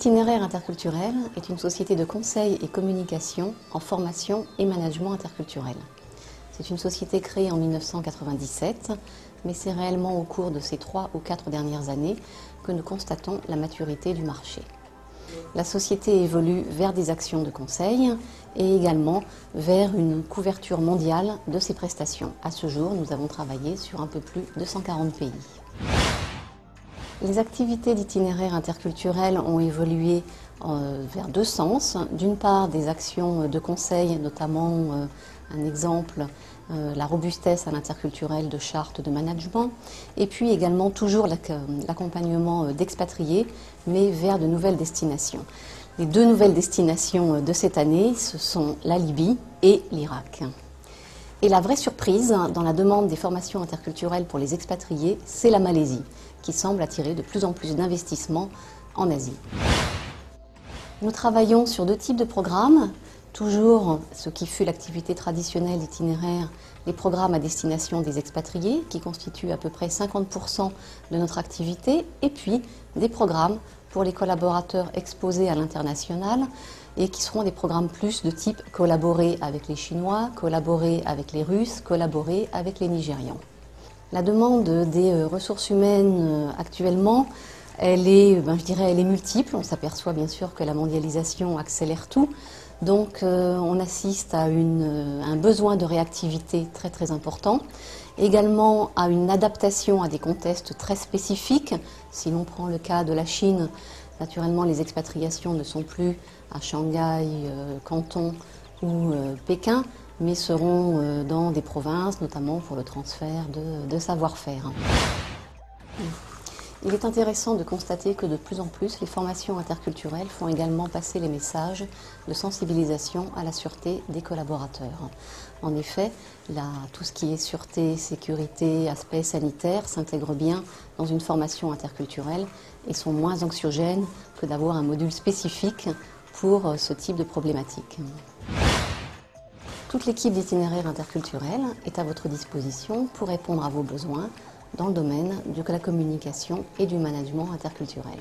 Itinéraire interculturel est une société de conseil et communication en formation et management interculturel. C'est une société créée en 1997, mais c'est réellement au cours de ces 3 ou 4 dernières années que nous constatons la maturité du marché. La société évolue vers des actions de conseil et également vers une couverture mondiale de ses prestations. À ce jour, nous avons travaillé sur un peu plus de 140 pays. Les activités d'itinéraire interculturel ont évolué vers 2 sens. D'une part, des actions de conseil, notamment un exemple, la robustesse à l'interculturel de chartes de management, et puis également toujours l'accompagnement d'expatriés, mais vers de nouvelles destinations. Les 2 nouvelles destinations de cette année, ce sont la Libye et l'Irak. Et la vraie surprise dans la demande des formations interculturelles pour les expatriés, c'est la Malaisie, qui semble attirer de plus en plus d'investissements en Asie. Nous travaillons sur 2 types de programmes. Toujours ce qui fut l'activité traditionnelle itinéraire, les programmes à destination des expatriés, qui constituent à peu près 50% de notre activité, et puis des programmes pour les collaborateurs exposés à l'international, et qui seront des programmes plus de type collaborer avec les Chinois, collaborer avec les Russes, collaborer avec les Nigérians. La demande des ressources humaines actuellement, elle est multiple. On s'aperçoit bien sûr que la mondialisation accélère tout. Donc on assiste à un besoin de réactivité très très important. Également à une adaptation à des contextes très spécifiques. Si l'on prend le cas de la Chine, naturellement les expatriations ne sont plus à Shanghai, Canton ou Pékin, mais seront dans des provinces, notamment pour le transfert de savoir-faire. Il est intéressant de constater que de plus en plus, les formations interculturelles font également passer les messages de sensibilisation à la sûreté des collaborateurs. En effet, tout ce qui est sûreté, sécurité, aspect sanitaire s'intègre bien dans une formation interculturelle et sont moins anxiogènes que d'avoir un module spécifique pour ce type de problématique. Toute l'équipe d'itinéraire interculturel est à votre disposition pour répondre à vos besoins dans le domaine de la communication et du management interculturel.